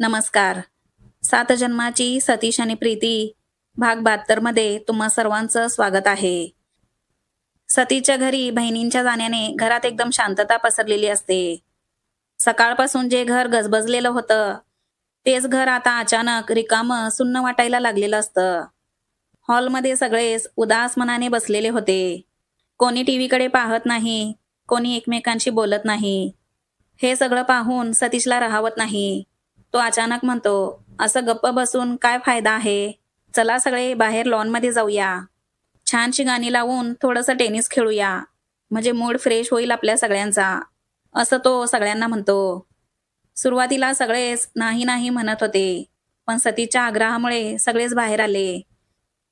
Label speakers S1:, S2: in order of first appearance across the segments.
S1: नमस्कार. सात जन्माची सतीश आणि प्रीती भाग 72 मध्ये तुम्हा सर्वांचं स्वागत आहे. सतीच्या घरी बहिणींच्या जाण्याने घरात एकदम शांतता पसरलेली असते. सकाळपासून जे घर गजबजलेलं होतं, तेच घर आता अचानक रिकामं सुन्न वाटायला लागलेलं असतं. हॉलमध्ये सगळेच उदास मनाने बसलेले होते. कोणी टीव्हीकडे पाहत नाही, कोणी एकमेकांशी बोलत नाही. हे सगळं पाहून सतीशला राहावत नाही. तो अचानक म्हणतो, असं गप्प बसून काय फायदा आहे? चला सगळे बाहेर लॉनमध्ये जाऊया. छानशी गाणी लावून थोडंसं टेनिस खेळूया. म्हणजे मूड फ्रेश होईल आपल्या सगळ्यांचा. असं तो सगळ्यांना म्हणतो. सुरुवातीला सगळेच नाही नाही म्हणत होते. पण सतीच्या आग्रहामुळे सगळेच बाहेर आले.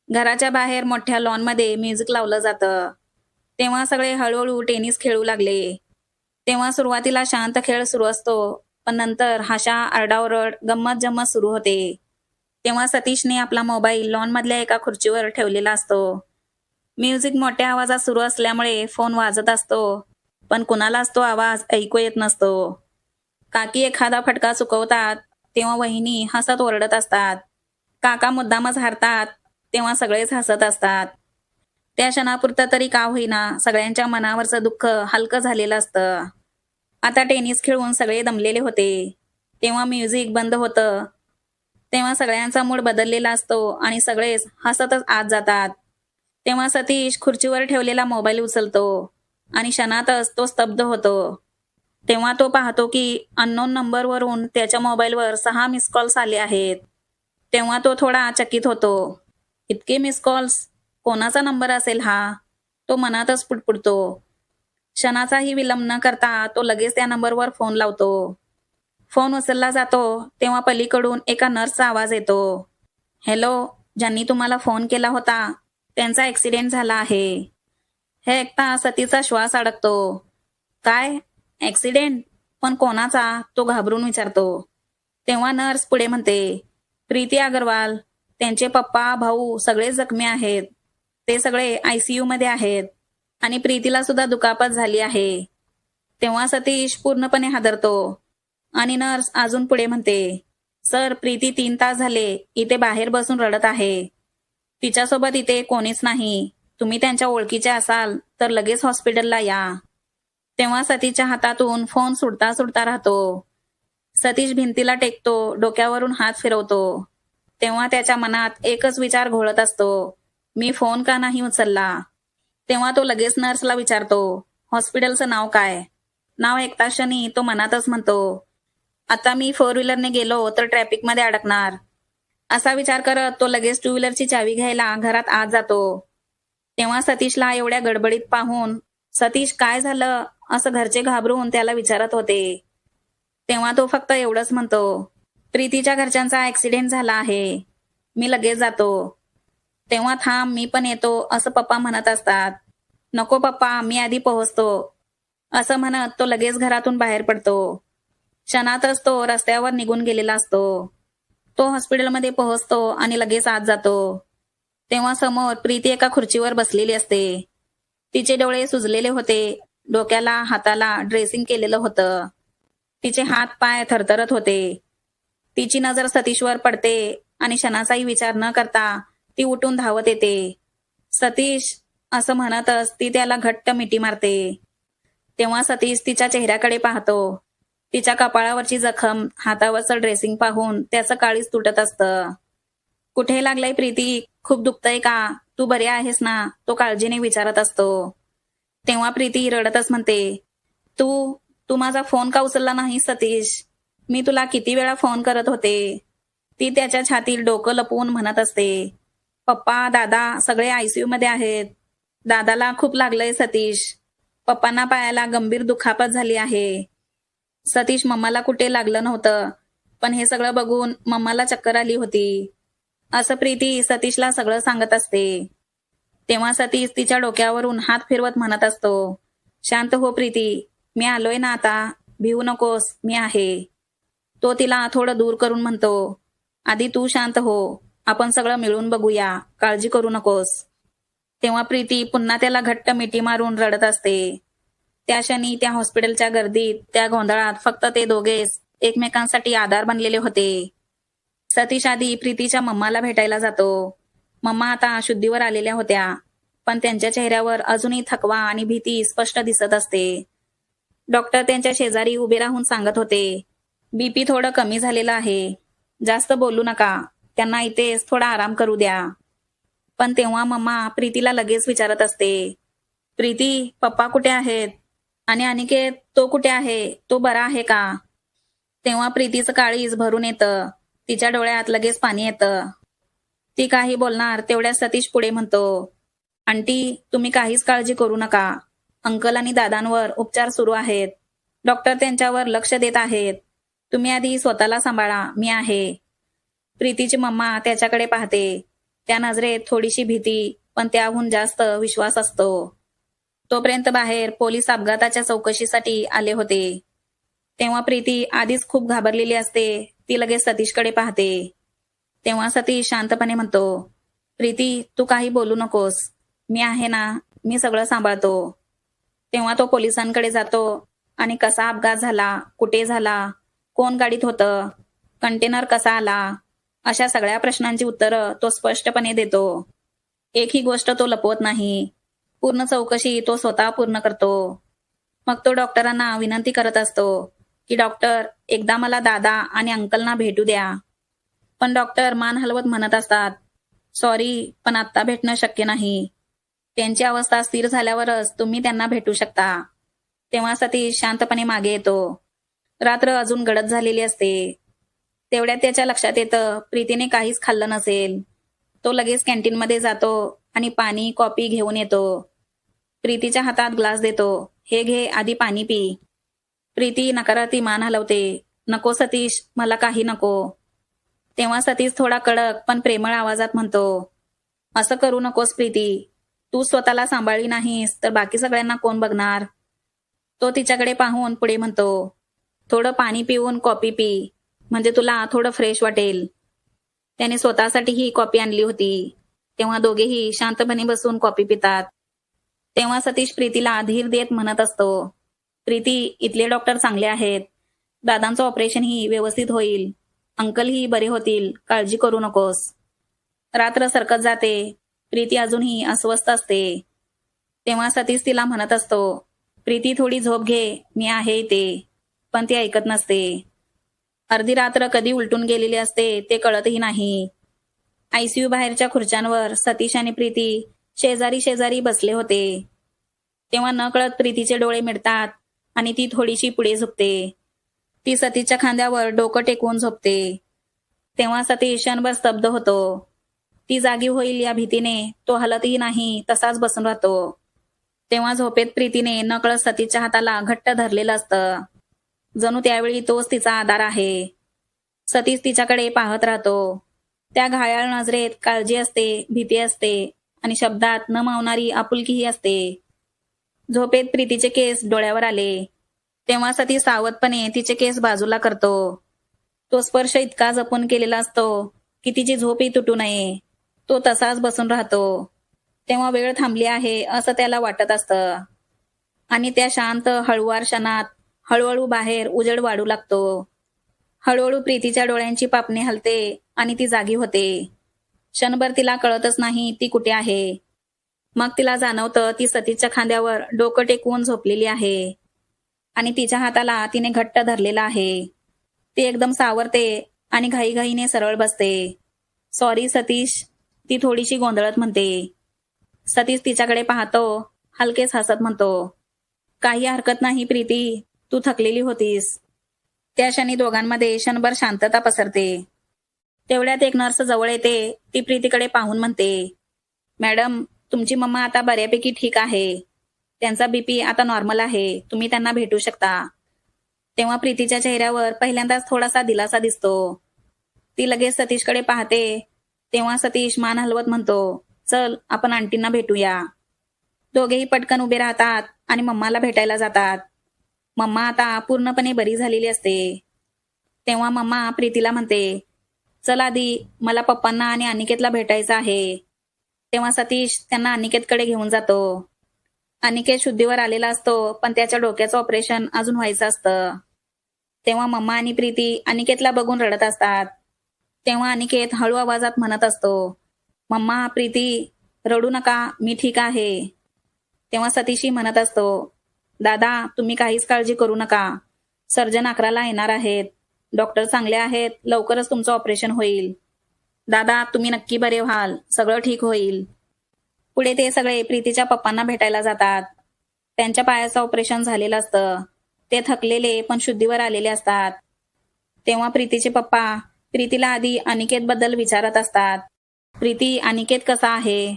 S1: घराच्या बाहेर मोठ्या लॉनमध्ये म्युझिक लावलं जातं. तेव्हा सगळे हळूहळू टेनिस खेळू लागले. तेव्हा सुरुवातीला शांत खेळ सुरू असतो, पण नंतर हाशा आरडाओरड गंमत जम्मत सुरू होते. तेव्हा सतीशने आपला मोबाईल लॉनमधल्या एका खुर्चीवर ठेवलेला असतो. म्युझिक मोठ्या आवाजात सुरू असल्यामुळे फोन वाजत असतो, पण कुणालाच तो आवाज ऐकू येत नसतो. काकी एखादा फटका चुकवतात, तेव्हा वहिनी हसत ओरडत असतात. काका मुद्दामच हारतात, तेव्हा सगळेच हसत असतात. त्या क्षणापुरतं तरी का होईना सगळ्यांच्या मनावरचं दुःख हलकं झालेलं असतं. आता टेनिस खेळून सगळे दमलेले होते. तेव्हा म्युझिक बंद होतं. तेव्हा सगळ्यांचा मूड बदललेला असतो आणि सगळेच हसतच आत जातात. तेव्हा सतीश खुर्चीवर ठेवलेला मोबाईल उचलतो आणि क्षणातच तो स्तब्ध होतो. तेव्हा तो पाहतो की अननोन नंबरवरून त्याच्या मोबाईलवर 6 मिस कॉल्स आले आहेत. तेव्हा तो थोडा चकित होतो. इतके मिस कॉल्स? कोणाचा नंबर असेल हा? तो मनातच पुटपुटतो. क्षणाचाही विलंब न करता तो लगेच त्या नंबरवर फोन लावतो. फोन उचलला जातो तेव्हा पलीकडून एका नर्सचा आवाज येतो. हॅलो, ज्यांनी तुम्हाला फोन केला होता त्यांचा ॲक्सिडेंट झाला आहे. हे ऐकता सतीचा श्वास अडकतो. काय? ॲक्सिडेंट? पण कोणाचा? तो घाबरून विचारतो. तेव्हा नर्स पुढे म्हणते, प्रीती अग्रवाल, त्यांचे पप्पा भाऊ सगळे जखमी आहेत. ते सगळे ICU मध्ये आहेत आणि प्रीतीला सुद्धा दुखापत झाली आहे. तेव्हा सतीश पूर्णपणे हादरतो आणि नर्स अजून पुढे म्हणते, सर, प्रीती 3 तास झाले इथे बाहेर बसून रडत आहे. तिच्यासोबत इथे कोणीच नाही. तुम्ही त्यांच्या ओळखीचे असाल तर लगेच हॉस्पिटलला या. तेव्हा सतीशच्या हातातून फोन सुटता सुटता राहतो. सतीश भिंतीला टेकतो, डोक्यावरून हात फिरवतो. तेव्हा त्याच्या मनात एकच विचार घोळत असतो, मी फोन का नाही उचलला? तेव्हा तो लगेच नर्सला विचारतो, हॉस्पिटलचं नाव काय? नाव ऐकताच क्षणी तो मनातच म्हणतो, आता मी 4 व्हीलरने गेलो तर ट्रॅफिकमध्ये अडकणार. असा विचार करत तो लगेच 2 व्हीलरची चावी घ्यायला घरात आत जातो. तेव्हा सतीशला एवढ्या गडबडीत पाहून, सतीश काय झालं? असं घरचे घाबरून त्याला विचारत होते. तेव्हा तो फक्त एवढंच म्हणतो, प्रीतीच्या घरच्यांचा ॲक्सिडेंट झाला आहे. मी लगेच जातो. तेव्हा थांब, मी पण येतो, असं पप्पा म्हणत असतात. नको पप्पा, मी आधी पोहोचतो. असं म्हणत तो लगेच घरातून बाहेर पडतो. क्षणातच तो रस्त्यावर निघून गेलेला असतो. तो हॉस्पिटलमध्ये पोहोचतो आणि लगेच आत जातो. तेव्हा समोर प्रीती एका खुर्चीवर बसलेली असते. तिचे डोळे सुजलेले होते. डोक्याला हाताला ड्रेसिंग केलेलं होतं. तिचे हात पाय थरथरत होते. तिची नजर सतीशवर पडते आणि क्षणाचाही विचार न करता ती उठून धावत येते. सतीश, असं म्हणतच ती त्याला घट्ट मिठी मारते. तेव्हा सतीश तिच्या चेहऱ्याकडे पाहतो. तिच्या कपाळावरची जखम, हातावरचं ड्रेसिंग पाहून त्याचं काळीज तुटत असतं. कुठे लागलंय प्रीती? खूप दुखतंय का? तू बरी आहेस ना? तो काळजीने विचारत असतो. तेव्हा प्रीती रडतच म्हणते, तू तू माझा फोन का उचलला नाही सतीश? मी तुला किती वेळा फोन करत होते. ती त्याच्या छातीत डोकं लपवून म्हणत असते, पप्पा, दादा सगळे ICU मध्ये आहेत. दादाला खूप लागलंय सतीश. पप्पांना पायाला गंभीर दुखापत झाली आहे. सतीश, मम्माला कुठे लागलं नव्हतं, पण हे सगळं बघून मम्माला चक्कर आली होती. असं प्रीती सतीशला सगळं सांगत असते. तेव्हा सतीश तिच्या डोक्यावरून हात फिरवत म्हणत असतो, शांत हो प्रीती, मी आलोय ना आता. भिवू नकोस, मी आहे. तो तिला थोडं दूर करून म्हणतो, आधी तू शांत हो. आपण सगळं मिळून बघूया. काळजी करू नकोस. तेव्हा प्रीती पुन्हा त्याला घट्ट मिठी मारून रडत असते. त्या क्षणी त्या हॉस्पिटलच्या गर्दीत, त्या गोंधळात फक्त ते दोघेच एकमेकांसाठी आधार बनलेले होते. सतीश आधी प्रीतीच्या मम्माला भेटायला जातो. मम्मा आता शुद्धीवर आलेल्या होत्या, पण त्यांच्या चेहऱ्यावर अजूनही थकवा आणि भीती स्पष्ट दिसत असते. डॉक्टर त्यांच्या शेजारी उभे राहून सांगत होते, बीपी थोडं कमी झालेलं आहे, जास्त बोलू नका, त्यांना इथेच थोडा आराम करू द्या. पण तेव्हा मम्मा प्रीतीला लगेच विचारत असते, प्रीती, पप्पा कुठे आहेत? आणि अनिकेत, तो कुठे आहे? तो बरा आहे का? तेव्हा प्रीतीचं काळीज भरून येतं. तिच्या डोळ्यात लगेच पाणी येतं. ती काही बोलणार तेवढ्या सतीश पुढे म्हणतो, आंटी, तुम्ही काहीच काळजी करू नका. अंकल आणि दादांवर उपचार सुरू आहेत. डॉक्टर त्यांच्यावर लक्ष देत आहेत. तुम्ही आधी स्वतःला सांभाळा, मी आहे. प्रीतीची मम्मा त्याच्याकडे पाहते. त्या नजरेत थोडीशी भीती, पण त्याहून जास्त विश्वास असतो. तोपर्यंत बाहेर पोलीस अपघाताच्या चौकशीसाठी आले होते. तेव्हा प्रीती आधीच खूप घाबरलेली असते. ती लगेच सतीशकडे पाहते. तेव्हा सतीश शांतपणे म्हणतो, प्रीती, तू काही बोलू नकोस, मी आहे ना, मी सगळं सांभाळतो. तेव्हा तो पोलिसांकडे जातो आणि कसा अपघात झाला, कुठे झाला, कोण गाडीत होतं, कंटेनर कसा आला, अशा सगळ्या प्रश्नांची उत्तरं तो स्पष्टपणे देतो. एकही गोष्ट तो लपवत नाही. पूर्ण चौकशी तो स्वतः पूर्ण करतो. मग तो डॉक्टरांना विनंती करत असतो की डॉक्टर, एकदा मला दादा आणि अंकलना भेटू द्या. पण डॉक्टर मान हलवत म्हणत असतात, सॉरी, पण आत्ता भेटणं शक्य नाही. त्यांची अवस्था स्थिर झाल्यावरच तुम्ही त्यांना भेटू शकता. तेव्हा सतीश शांतपणे मागे येतो. रात्र अजून गडद झालेली असते. तेवढ्यात त्याच्या लक्षात येतं, प्रीतीने काहीच खाल्लं नसेल. तो लगेच कॅन्टीनमध्ये जातो आणि पाणी, कॉफी घेऊन येतो. प्रीतीच्या हातात ग्लास देतो. हे घे, आधी पाणी पी. प्रीती नकारार्थी मान हलवते. नको सतीश, मला काही नको. तेव्हा सतीश थोडा कडक पण प्रेमळ आवाजात म्हणतो, असं करू नकोस प्रीती. तू स्वतःला सांभाळली नाहीस तर बाकी सगळ्यांना कोण बघणार? तो तिच्याकडे पाहून पुढे म्हणतो, थोडं पाणी पिऊन कॉफी पी, म्हणजे तुला थोडं फ्रेश वाटेल. त्याने स्वतःसाठी ही कॉफी आणली होती. तेव्हा दोघेही शांतपणे बसून कॉफी पितात. तेव्हा सतीश प्रीतीला धीर देत म्हणत असतो, प्रीती, इथले डॉक्टर चांगले आहेत. दादांचं ऑपरेशनही व्यवस्थित होईल. अंकलही बरे होतील. काळजी करू नकोस. रात्र सरकत जाते. प्रीती अजूनही अस्वस्थ असते. तेव्हा सतीश तिला म्हणत असतो, प्रीती, थोडी झोप घे, मी आहे इथे. पण ती ऐकत नसते. अर्धी रात्र कधी उलटून गेलेली असते ते कळतही नाही. आयसीयू बाहेरच्या खुर्च्यांवर सतीश आणि प्रीती शेजारी शेजारी बसले होते. तेव्हा नकळत प्रीतीचे डोळे मिटतात आणि ती थोडीशी पुढे झुकते. ती सतीशच्या खांद्यावर डोकं टेकवून झोपते. तेव्हा सतीश क्षणभर स्तब्ध होतो. ती जागी होईल या भीतीने तो हलतही नाही, तसाच बसून राहतो. तेव्हा झोपेत प्रीतीने नकळत सतीशच्या हाताला घट्ट धरलेलं असतं. जणू त्यावेळी तोच तिचा आधार आहे. सतीश तिच्याकडे पाहत राहतो. त्या घायाळ नजरेत काळजी असते, भीती असते आणि शब्दात न मावणारी आपुलकीही असते. झोपेत प्रीतीचे केस डोळ्यावर आले. तेव्हा सतीश सावधपणे तिचे केस बाजूला करतो. तो स्पर्श इतका जपून केलेला असतो की तिची झोपही तुटू नये. तो तसाच बसून राहतो. तेव्हा वेळ थांबली आहे असं त्याला वाटत असतं. आणि त्या शांत हळुवार क्षणात हळूहळू बाहेर उजेड वाढू लागतो. हळूहळू प्रीतीच्या डोळ्यांची पापणी हलते आणि ती जागी होते. क्षणभर तिला कळतच नाही ती कुठे आहे. मग तिला जाणवतं ती सतीशच्या खांद्यावर डोकं टेकवून झोपलेली आहे आणि तिच्या हाताला तिने घट्ट धरलेला आहे. ती एकदम सावरते आणि घाईघाईने सरळ बसते. सॉरी सतीश, ती थोडीशी गोंधळत म्हणते. सतीश तिच्याकडे पाहतो. हलकेच हसत म्हणतो, काही हरकत नाही प्रीती, तू थकलेली होतीस. त्या क्षणी दोघांमध्ये क्षणभर शांतता पसरते. तेवढ्यात एक नर्स जवळ येते. ती प्रीतीकडे पाहून म्हणते, मॅडम, तुमची मम्मा आता बऱ्यापैकी ठीक आहे. त्यांचा बीपी आता नॉर्मल आहे. तुम्ही त्यांना भेटू शकता. तेव्हा प्रीतीच्या चेहऱ्यावर पहिल्यांदाच थोडासा दिलासा दिसतो. ती लगेच सतीशकडे पाहते. तेव्हा सतीश मान हलवत म्हणतो, चल, आपण आंटींना भेटूया. दोघेही पटकन उभे राहतात आणि मम्माला भेटायला जातात. मम्मा आता पूर्णपणे बरी झालेली असते. तेव्हा मम्मा प्रीतीला म्हणते, चल आधी, मला पप्पांना आणि अनिकेतला भेटायचं आहे. तेव्हा सतीश त्यांना अनिकेतकडे घेऊन जातो. अनिकेत शुद्धीवर आलेला असतो, पण त्याच्या डोक्याचं ऑपरेशन अजून व्हायचं असतं. तेव्हा मम्मा आणि प्रीती अनिकेतला बघून रडत असतात. तेव्हा अनिकेत हळू आवाजात म्हणत असतो, मम्मा, प्रीती, रडू नका, मी ठीक आहे. तेव्हा सतीशही म्हणत असतो, दादा, तुम्ही काहीच काळजी करू नका. सर्जन 11ला येणार आहेत. डॉक्टर चांगले आहेत. लवकरच तुमचं ऑपरेशन होईल. दादा, तुम्ही नक्की बरे व्हाल. सगळं ठीक होईल. पुढे ते सगळे प्रीतीच्या पप्पांना भेटायला जातात. त्यांच्या पायाचं ऑपरेशन झालेलं असतं. ते थकलेले पण शुद्धीवर आलेले असतात. तेव्हा प्रीतीचे पप्पा प्रीतीला आधी अनिकेतबद्दल विचारत असतात. प्रीती, अनिकेत कसा आहे?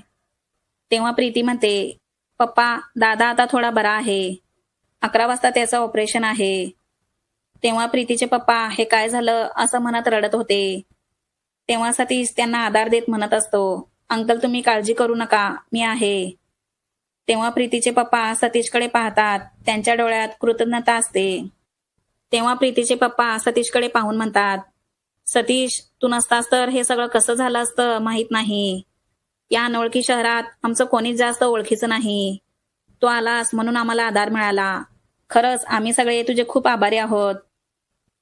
S1: तेव्हा प्रीती म्हणते, पप्पा, दादा आता थोडा बरा आहे. 11 वाजता त्याचं ऑपरेशन आहे. तेव्हा प्रीतीचे पप्पा हे काय झालं असं म्हणत रडत होते. तेव्हा सतीश त्यांना आधार देत म्हणत असतो, अंकल, तुम्ही काळजी करू नका, मी आहे. तेव्हा प्रीतीचे पप्पा सतीशकडे पाहतात. त्यांच्या डोळ्यात कृतज्ञता असते. तेव्हा प्रीतीचे पप्पा सतीशकडे पाहून म्हणतात, सतीश, तू नसतास तर हे सगळं कसं झालं असतं माहित नाही. या अनोळखी शहरात आमचं कोणीच जास्त ओळखीचं नाही. तू आलास म्हणून आम्हाला आधार मिळाला. खरंच आम्ही सगळे तुझे खूप आभारी आहोत.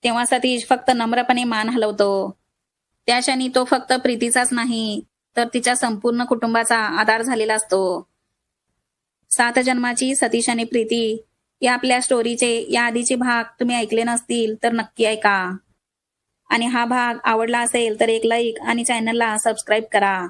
S1: तेव्हा सतीश फक्त नम्रपणे मान हलवतो. त्या क्षणी तो फक्त प्रीतीचाच नाही तर तिच्या संपूर्ण कुटुंबाचा आधार झालेला असतो. 7 जन्माची सतीश आणि प्रीती या आपल्या स्टोरीचे या आधीचे भाग तुम्ही ऐकले नसतील तर नक्की ऐका. आणि हा भाग आवडला असेल तर एक लाईक आणि चॅनलला सबस्क्राईब करा.